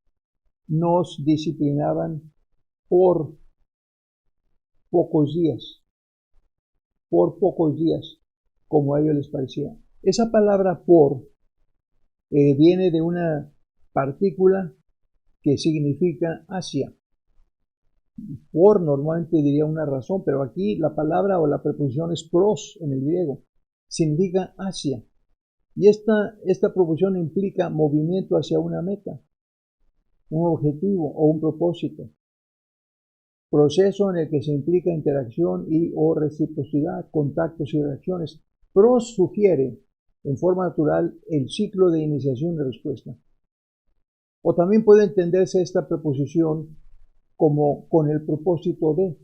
nos disciplinaban por pocos días, como a ellos les parecía. Esa palabra por viene de una partícula que significa hacia. Por normalmente diría una razón, pero aquí la palabra o la preposición es pros en el griego, significa hacia. Y esta proposición implica movimiento hacia una meta, un objetivo o un propósito. Proceso en el que se implica interacción y o reciprocidad, contactos y reacciones. Pros sugiere en forma natural el ciclo de iniciación de respuesta. O también puede entenderse esta preposición como con el propósito de.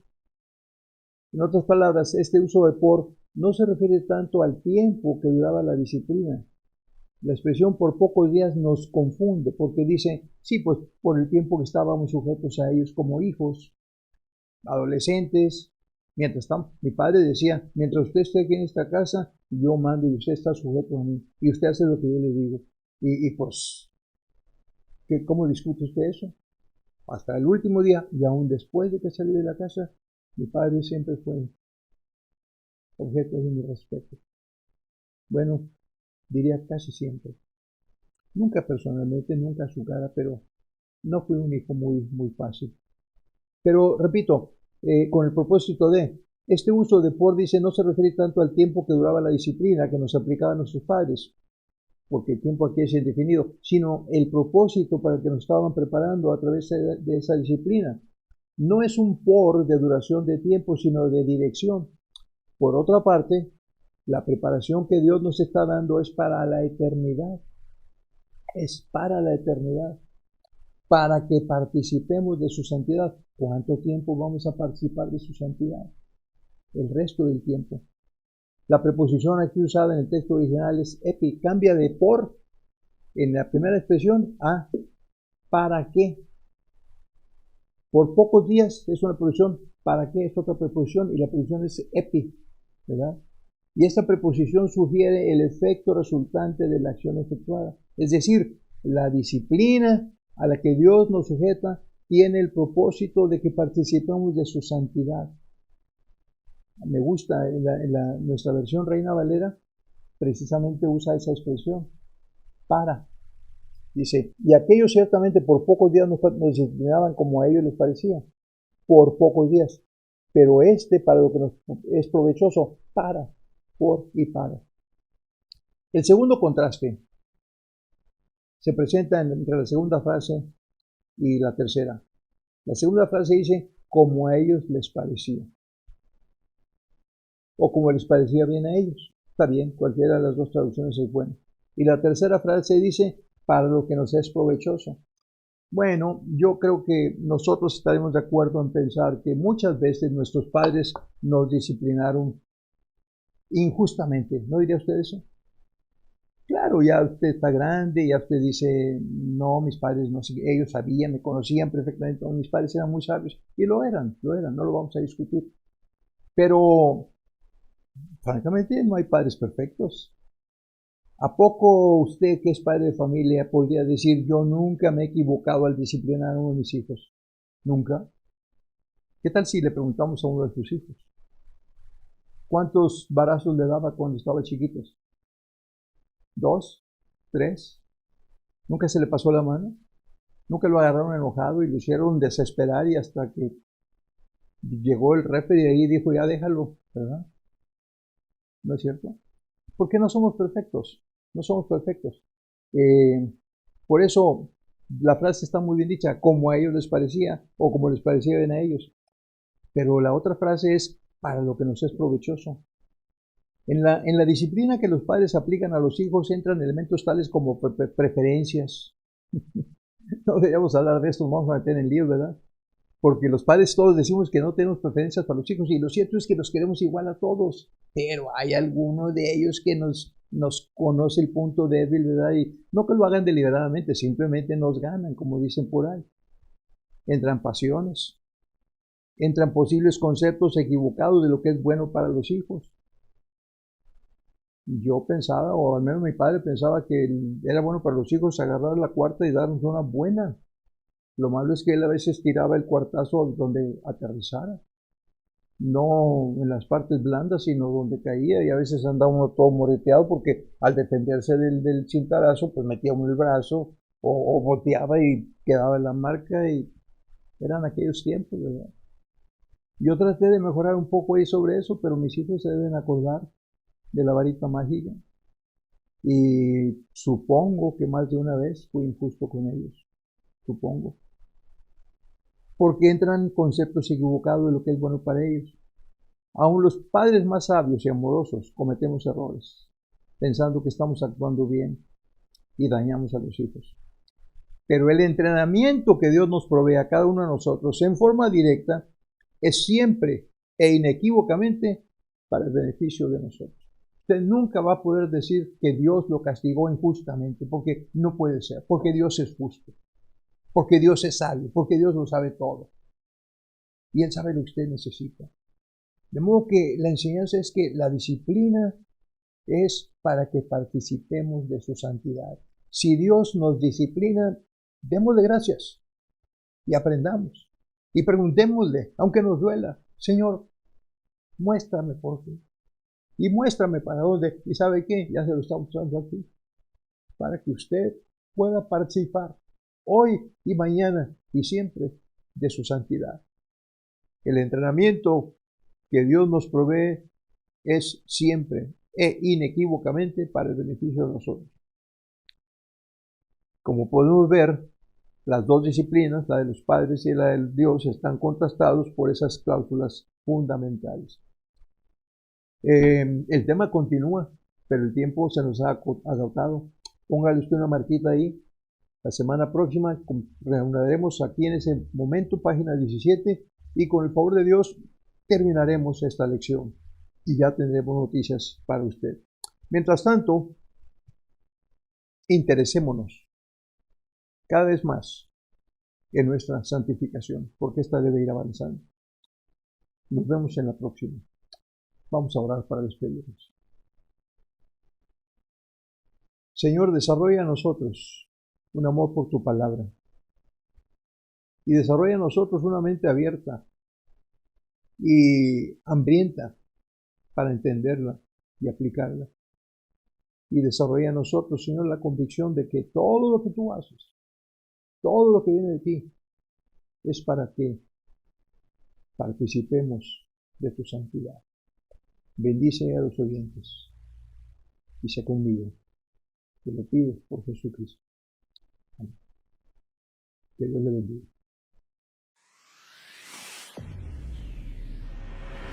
En otras palabras, este uso de por no se refiere tanto al tiempo que duraba la disciplina. La expresión por pocos días nos confunde porque dice, sí, pues por el tiempo que estábamos sujetos a ellos como hijos, adolescentes. Mientras tanto, mi padre decía, mientras usted esté aquí en esta casa, yo mando y usted está sujeto a mí. Y usted hace lo que yo le digo. Y pues, ¿cómo discute usted eso? Hasta el último día, y aún después de que salí de la casa, mi padre siempre fue objeto de mi respeto. Bueno, diría casi siempre. Nunca personalmente, nunca a su cara, pero no fui un hijo muy fácil. Pero repito, con el propósito de, este uso de por dice no se refiere tanto al tiempo que duraba la disciplina que nos aplicaban nuestros padres, porque el tiempo aquí es indefinido, sino el propósito para el que nos estaban preparando a través de esa disciplina. No es un por de duración de tiempo, sino de dirección. Por otra parte, la preparación que Dios nos está dando es para la eternidad. Es para la eternidad. Para que participemos de su santidad. ¿Cuánto tiempo vamos a participar de su santidad? El resto del tiempo. La preposición aquí usada en el texto original es epi, cambia de por en la primera expresión a para qué. Por pocos días es una preposición, para qué es otra preposición y la preposición es epi, ¿verdad? Y esta preposición sugiere el efecto resultante de la acción efectuada. Es decir, la disciplina a la que Dios nos sujeta tiene el propósito de que participemos de su santidad. Me gusta, nuestra versión Reina Valera precisamente usa esa expresión, para. Dice, y aquellos ciertamente por pocos días nos disciplinaban como a ellos les parecía, por pocos días, pero para lo que nos es provechoso, para, por y para. El segundo contraste se presenta entre la segunda frase y la tercera. La segunda frase dice, como a ellos les parecía. O como les parecía bien a ellos. Está bien, cualquiera de las dos traducciones es buena. Y la tercera frase dice, para lo que nos es provechoso. Bueno, yo creo que nosotros estaremos de acuerdo en pensar que muchas veces nuestros padres nos disciplinaron injustamente. ¿No diría usted eso? Claro, ya usted está grande, ya usted dice, no, mis padres no, ellos sabían, me conocían perfectamente, mis padres eran muy sabios, y lo eran, no lo vamos a discutir. Pero, francamente, no hay padres perfectos. ¿A poco usted, que es padre de familia, podría decir, yo nunca me he equivocado al disciplinar a uno de mis hijos? ¿Nunca? ¿Qué tal si le preguntamos a uno de sus hijos? ¿Cuántos varazos le daba cuando estaba chiquitos? ¿2? ¿3? ¿Nunca se le pasó la mano? Nunca lo agarraron enojado y lo hicieron desesperar y hasta que llegó el referee y ahí dijo, ya déjalo, ¿verdad? ¿No es cierto? Porque no somos perfectos, no somos perfectos. Por eso la frase está muy bien dicha, como a ellos les parecía o como les parecía bien a ellos. Pero la otra frase es para lo que nos es provechoso. En la disciplina que los padres aplican a los hijos entran elementos tales como preferencias. No deberíamos hablar de esto, nos vamos a meter en líos, ¿verdad? Porque los padres todos decimos que no tenemos preferencias para los hijos y lo cierto es que los queremos igual a todos, pero hay alguno de ellos que nos conoce el punto débil, ¿verdad? Y no que lo hagan deliberadamente, simplemente nos ganan, como dicen por ahí. Entran pasiones, entran posibles conceptos equivocados de lo que es bueno para los hijos. Yo pensaba, o al menos mi padre pensaba que era bueno para los hijos agarrar la cuarta y darnos una buena. Lo malo es que él a veces tiraba el cuartazo donde aterrizara, no en las partes blandas, sino donde caía, y a veces andaba uno todo moreteado porque al defenderse del cintarazo, pues metía uno el brazo o volteaba y quedaba en la marca, y eran aquellos tiempos, ¿verdad? Yo traté de mejorar un poco ahí sobre eso, pero mis hijos se deben acordar de la varita mágica, y supongo que más de una vez fui injusto con ellos, supongo. Porque entran conceptos equivocados de lo que es bueno para ellos. Aún los padres más sabios y amorosos cometemos errores, pensando que estamos actuando bien y dañamos a los hijos. Pero el entrenamiento que Dios nos provee a cada uno de nosotros en forma directa es siempre e inequívocamente para el beneficio de nosotros. Usted nunca va a poder decir que Dios lo castigó injustamente, porque no puede ser, porque Dios es justo, porque Dios es sabio, porque Dios lo sabe todo. Y Él sabe lo que usted necesita. De modo que la enseñanza es que la disciplina es para que participemos de su santidad. Si Dios nos disciplina, démosle gracias y aprendamos. Y preguntémosle, aunque nos duela, Señor, muéstrame por qué. Y muéstrame para dónde. ¿Y sabe qué? Ya se lo estamos dando aquí. Para que usted pueda participar hoy y mañana y siempre de su santidad. El entrenamiento que Dios nos provee es siempre e inequívocamente para el beneficio de nosotros. Como podemos ver, las dos disciplinas, la de los padres y la del Dios, están contrastados por esas cláusulas fundamentales. El tema continúa, pero el tiempo se nos ha agotado. Póngale usted una marquita ahí. La semana próxima reuniremos aquí en ese momento, página 17, y con el favor de Dios terminaremos esta lección y ya tendremos noticias para usted. Mientras tanto, interesémonos cada vez más en nuestra santificación, porque esta debe ir avanzando. Nos vemos en la próxima. Vamos a orar para despedirnos. Señor, desarrolla en nosotros un amor por tu palabra y desarrolla en nosotros una mente abierta y hambrienta para entenderla y aplicarla. Y desarrolla en nosotros, Señor, la convicción de que todo lo que tú haces, todo lo que viene de ti, es para que participemos de tu santidad. Bendice a los oyentes y sea conmigo. Te lo pido por Jesucristo. Amén. Que Dios le bendiga.